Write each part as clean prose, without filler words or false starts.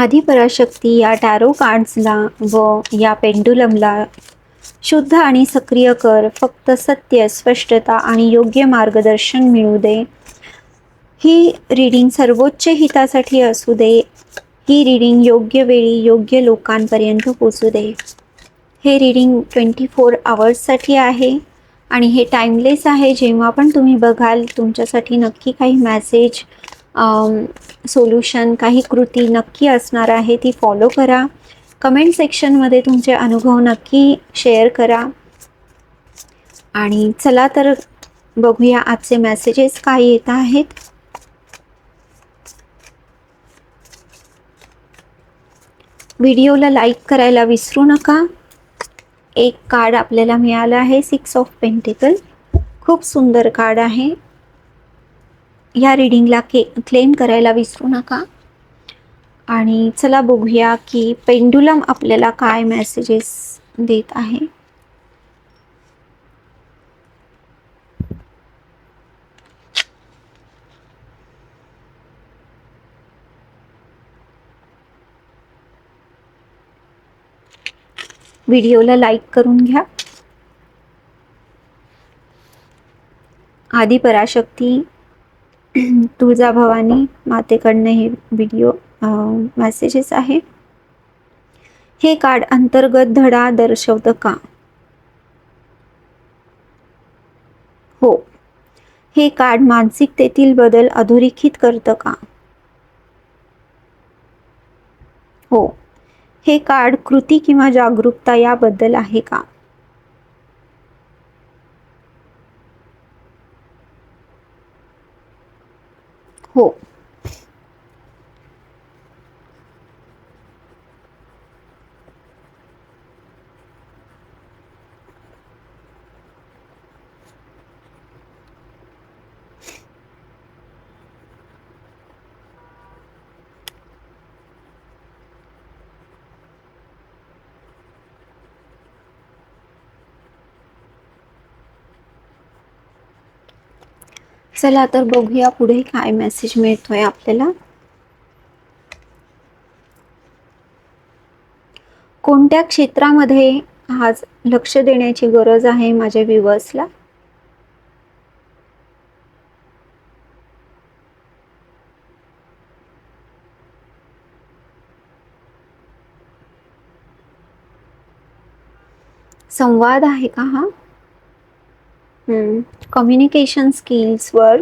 आदिपराशक्ती या टॅरो कार्ड्सला व या पेंडुलमला शुद्ध आणि सक्रिय कर. फक्त सत्य, स्पष्टता आणि योग्य मार्गदर्शन मिळू दे. ही रीडिंग सर्वोच्च हितासाठी असू दे. ही रीडिंग योग्य वेळी योग्य लोकांपर्यंत पोचू दे. हे रीडिंग 24 आवर्ससाठी आहे आणि हे टाईमलेस आहे. जेव्हा पण तुम्ही बघाल तुमच्यासाठी नक्की काही मेसेज, सोल्युशन, काही कृती नक्की असणार आहे. ती फॉलो करा. कमेंट सेक्शनमध्ये तुमचे अनुभव नक्की शेअर करा. आणि चला तर बघूया आजचे मेसेजेस काय येत आहेत. व्हिडिओला लाईक करायला विसरू नका. एक कार्ड आपल्याला मिळालं आहे, 6 ऑफ पेंटिकल. खूप सुंदर कार्ड आहे. या रीडिंगला क्लेम करायला विसरू नका. आणि चला बघूया की पेंडुलम आपल्याला काय मेसेजेस देत आहे. व्हिडिओला लाईक करून घ्या. आदिपराशक्ती तुळजाभवानी मातेकडनं हे व्हिडिओ मेसेजेस आहे. हे कार्ड अंतर्गत धडा दर्शवतं का? हो. हे कार्ड मानसिकतेतील बदल अधोरेखित करतं का? हो. हे कार्ड कृती किंवा जागरूकता याबद्दल आहे का? हो. चला तर बघूया पुढे काय मेसेज मिळतोय आपल्याला. कोणत्या क्षेत्रामध्ये आज लक्ष देण्याची गरज आहे माझ्या व्ह्यूअर्सला? संवाद आहे का हा? कम्युनिकेशन स्किल्सवर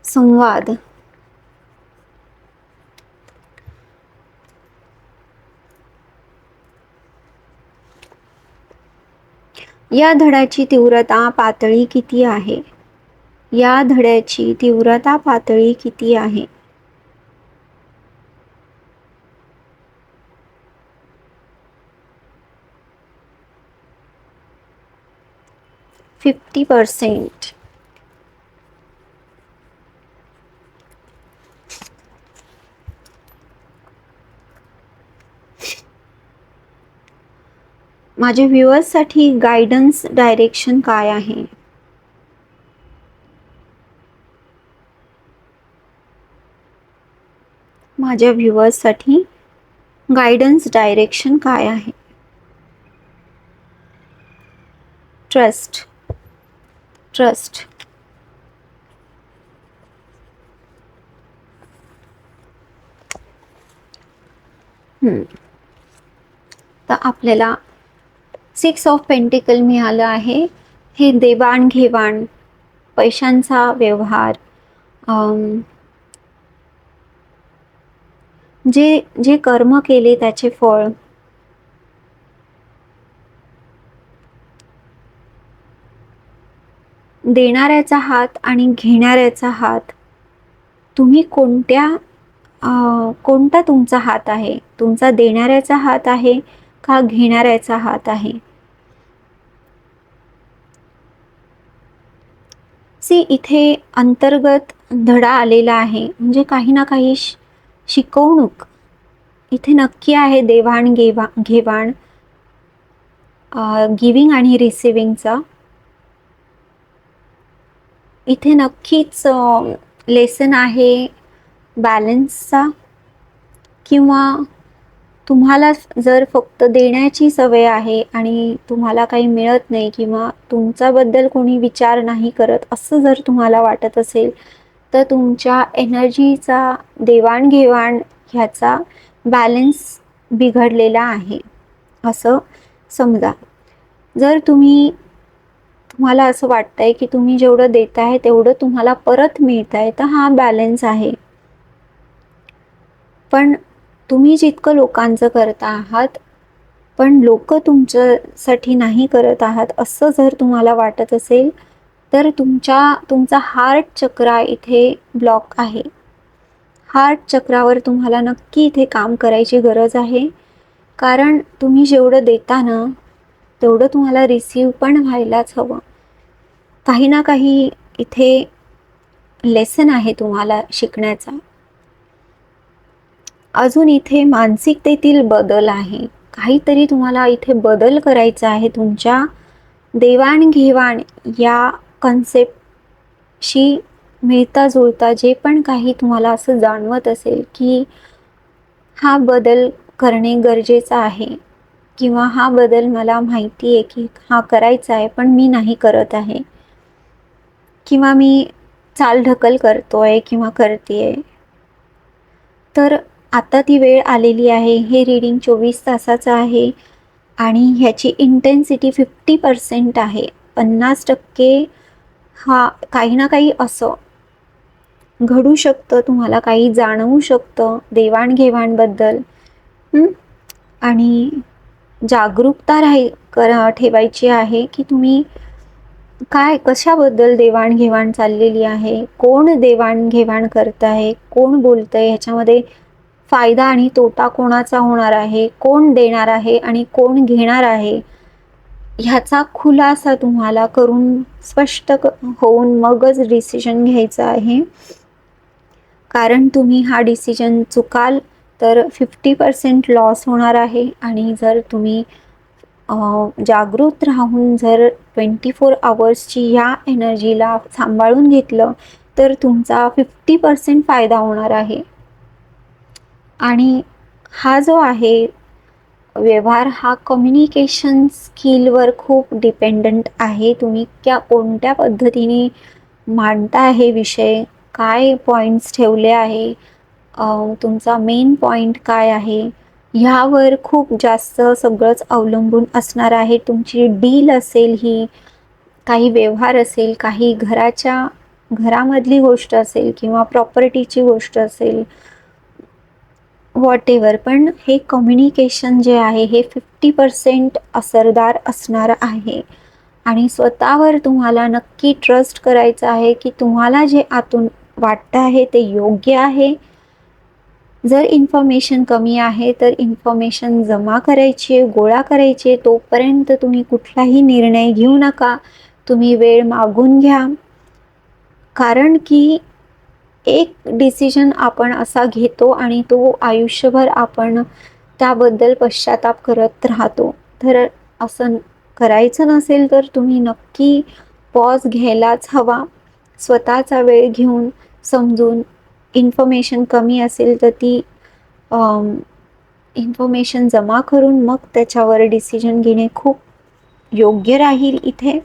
संवाद. या धड्याची तीव्रता पातळी किती आहे? या धड्याची तीव्रता पातळी किती आहे? 50%. माझ्या व्ह्यूअर्ससाठी गायडन्स डायरेक्शन काय आहे? माझ्या व्ह्यूअर्ससाठी गायडन्स डायरेक्शन काय आहे? ट्रस्ट. ट्रस्ट. तर आपल्याला 6 ऑफ पेंटिकल मिळालं आहे. हे देवाणघेवाण, पैशांचा व्यवहार, जे कर्म केले त्याचे फळ, देणाऱ्याचा हात आणि घेणाऱ्याचा हात. तुम्ही कोणता तुमचा हात आहे? तुमचा देणाऱ्याचा हात आहे का घेणाऱ्याचा हात आहे? इथे अंतर्गत धडा आलेला आहे, म्हणजे काही ना काही शिकवणूक इथे नक्की आहे. घेवाण, गिविंग आणि रिसिविंगचा इथे नक्कीच लेसन आहे बॅलन्सचा. किंवा तुम्हाला जर फक्त देण्याची सवय आहे आणि तुम्हाला काही मिळत नाही किंवा तुमच्याबद्दल कोणी विचार नाही करत असं जर तुम्हाला वाटत असेल, तर तुमच्या एनर्जीचा देवाणघेवाण ह्याचा बॅलन्स बिघडलेला आहे असं समजा. जर तुम्हाला असं वाटतंय की तुम्ही जेवढं देताय तेवढं तुम्हाला परत मिळतंय, तर हा बॅलन्स आहे. पण तुम्ही जितकं लोकांचं करता आहात, पण लोक तुमच्यासाठी नाही करत आहात असं जर तुम्हाला वाटत असेल, तर तुमचा हार्ट चक्र इथे ब्लॉक आहे. हार्ट चक्रावर तुम्हाला नक्की इथे काम करायची गरज आहे. कारण तुम्ही जेवढं देता ना, तेवढं तुम्हाला रिसीव पण व्हायलाच हवं. काही ना काही इथे लेसन आहे तुम्हाला शिकण्याचा. अजून इथे मानसिकतेतील बदल आहे. काहीतरी तुम्हाला इथे बदल करायचा आहे तुमच्या देवाणघेवाण या कन्सेप्टशी मिळता जुळता जे पण काही तुम्हाला असं जाणवत असेल की हा बदल करणे गरजेचं आहे किंवा हा बदल मला माहिती आहे की हा करायचा आहे पण मी नाही करत आहे किंवा मी चालढकल करतोय किंवा करतेय, तर आता ती वेळ आलेली आहे. हे रीडिंग 24 तासाचं आहे आणि ह्याची इंटेन्सिटी 50% आहे. 50% हा काही ना काही असं घडू शकतं, तुम्हाला काही जाणवू शकतं देवाणघेवाणबद्दल. आणि जागरूकता ठेवायची आहे की तुम्ही कशाबद्दल देवाणघेवाण चाललेली आहे, कोण देवाणघेवाण करत आहे, कोण बोलतंय, ह्याच्यामध्ये फायदा आणि तोटा कोणाचा होणार आहे, कोण देणार आहे आणि कोण घेणार आहे, ह्याचा खुलासा तुम्हाला करून स्पष्ट होऊन मगच डिसिजन घ्यायचा आहे. कारण तुम्ही हा डिसिजन चुकाल तर 50% लॉस होणार आहे आणि जर तुम्ही जागृत राहून जर 24 आवर्सची ह्या एनर्जीला सांभाळून घेतलं तर तुमचा 50% फायदा होणार आहे. आणि हा जो आहे व्यवहार हा कम्युनिकेशन स्किलवर खूप डिपेंडंट आहे. तुम्ही कोणत्या पद्धतीने मांडता हे विषय, काय पॉईंट्स ठेवले आहे, तुमचा मेन पॉईंट काय आहे, ह्यावर खूप जास्त सगळंच अवलंबून असणार आहे. तुमची डील असेल, ही काही व्यवहार असेल, काही घरामधली गोष्ट असेल किंवा प्रॉपर्टीची गोष्ट असेल, व्हॉटेवर, पण हे कम्युनिकेशन जे आहे हे 50% असरदार असणार आहे. आणि स्वतःवर तुम्हाला नक्की ट्रस्ट करायचं आहे की तुम्हाला जे आतून वाटतं आहे ते योग्य आहे. जर इन्फॉर्मेशन कमी आहे तर इन्फॉर्मेशन जमा करायची, गोळा करायची. तोपर्यंत तुम्ही कुठलाही निर्णय घेऊ नका. तुम्ही वेळ मागून घ्या. कारण की एक डिसिजन आपण असा घेतो आणि तो आयुष्यभर आपण त्याबद्दल पश्चाताप करत राहतो. तर असं करायचं नसेल तर तुम्ही नक्की पॉज घ्यायलाच हवा. स्वतःचा वेळ घेऊन समजून, इन्फॉर्मेशन कमी असेल तर ती इन्फॉर्मेशन जमा करून मग त्याच्यावर डिसिजन घेणे खूप योग्य राहील. इथे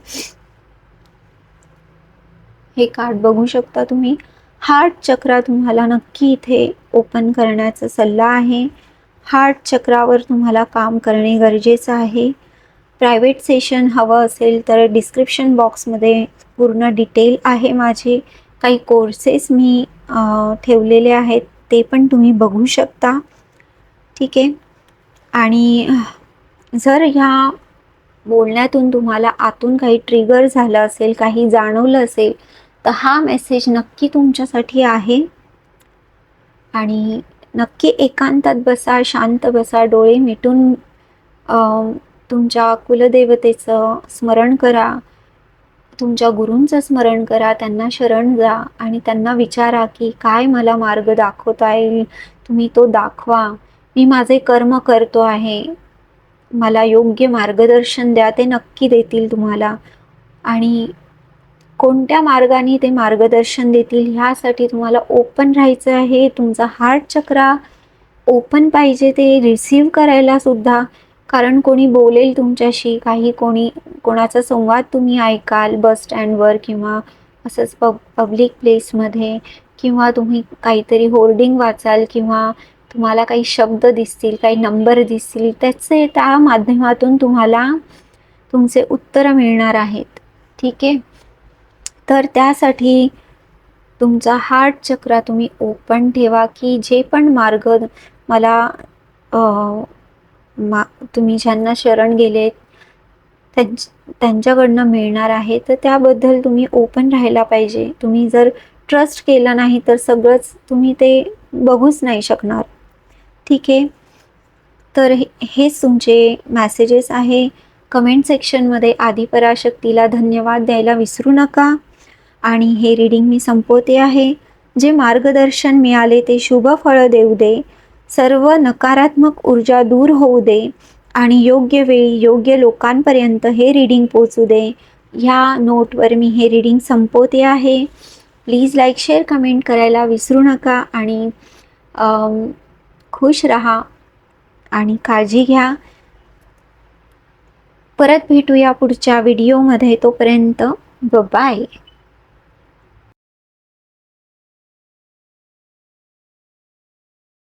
हे कार्ड बघू शकता तुम्ही. हार्ट चक्र तुम्हाला नक्की इथे ओपन करण्याचा सल्ला आहे. हार्ट चक्रावर तुम्हाला काम करणे गरजेचं आहे. प्रायव्हेट सेशन हवं असेल तर डिस्क्रिप्शन बॉक्समध्ये पूर्ण डिटेल आहे. माझे काही कोर्सेस मी ठेवलेले आहेत, ते पण तुम्ही बघू शकता. ठीक आहे. आणि जर ह्या बोलण्यातून तुम्हाला आतून काही ट्रिगर झालं असेल, काही जाणवलं असेल, तर हा मेसेज नक्की तुमच्यासाठी आहे. आणि नक्की एकांतात बसा, शांत बसा, डोळे मिटून तुमच्या कुलदेवतेचं स्मरण करा, तुमच्या गुरूंचं स्मरण करा, त्यांना शरण जा आणि त्यांना विचारा की काय मला मार्ग दाखवता येईल, तुम्ही तो दाखवा. मी माझे कर्म करतो आहे, मला योग्य मार्गदर्शन द्या. ते नक्की देतील तुम्हाला. आणि कोणत्या मार्गाने ते मार्गदर्शन देतील ह्यासाठी तुम्हाला ओपन राहायचं आहे. तुमचा हार्ट चक्रा ओपन पाहिजे ते रिसीव्ह करायला सुद्धा, कारण कोणी बोलेल तुमच्याशी, कोणाचा संवाद तुम्ही ऐकाल बस स्टँडवर किंवा असंच पब्लिक प्लेसमध्ये, किंवा तुम्ही काहीतरी होर्डिंग वाचाल किंवा तुम्हाला काही शब्द दिसतील, काही नंबर दिसतील, त्या माध्यमातून तुम्हाला तुमचे उत्तर मिळणार आहेत. ठीक आहे. तर त्यासाठी तुमचा हार्ट चक्रा तुम्ही ओपन ठेवा, की जे पण मार्ग मला तुम्ही ज्यांना शरण गेलेत त्यांच्याकडनं मिळणार आहे, तर त्याबद्दल तुम्ही ओपन राहायला पाहिजे. तुम्ही जर ट्रस्ट केला नाही तर सगळंच तुम्ही ते बघूच नाही शकणार. ठीक आहे. तर हेच तुमचे मेसेजेस आहे. कमेंट सेक्शनमध्ये आदिपराशक्तीला धन्यवाद द्यायला विसरू नका. आणि हे रीडिंग मी संपवते आहे. जे मार्गदर्शन मिळाले ते शुभ फळ देऊ दे, सर्व नकारात्मक ऊर्जा दूर होऊ दे आणि योग्य वेळी योग्य लोकांपर्यंत हे रीडिंग पोचू दे. ह्या नोटवर मी हे रीडिंग संपवते आहे. प्लीज लाईक, शेअर, कमेंट करायला विसरू नका आणि खुश राहा आणि काळजी घ्या. परत भेटूया पुढच्या व्हिडिओमध्ये. तोपर्यंत बाय.